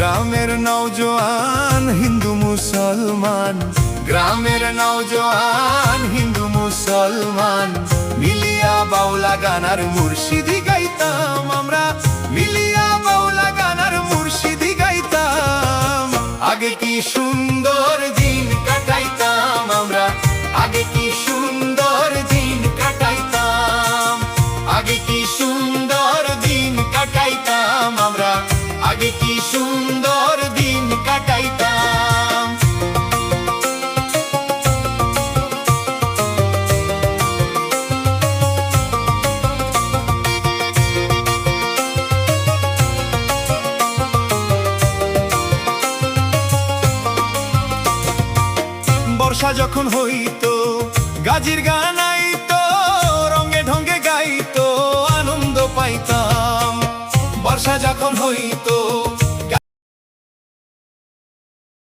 গ্রামের নওজোয়ান হিন্দু মুসলমান, গ্রামের নওজোয়ান হিন্দু মুসলমান মিলিয়া বাউলা গানার মুর্শিদি গাইতাম আমরা, মিলিয়া বাউলা গানার মুর্শিদি গাইতাম। আগে কি সুন্দর দিন কাটাইতাম আমরা, আগে কি সুন্দর দিন কাটাইতাম, আগে কি সুন্দর দিন কাটাইতাম আমরা, আগে কি সুন্দর দিন কাটাইতাম। বর্ষা যখন হইতো গাজির গান আইতো, রঙে ঢঙ্গে গাইতো আনন্দ পাইতাম। বর্ষা যখন হইতো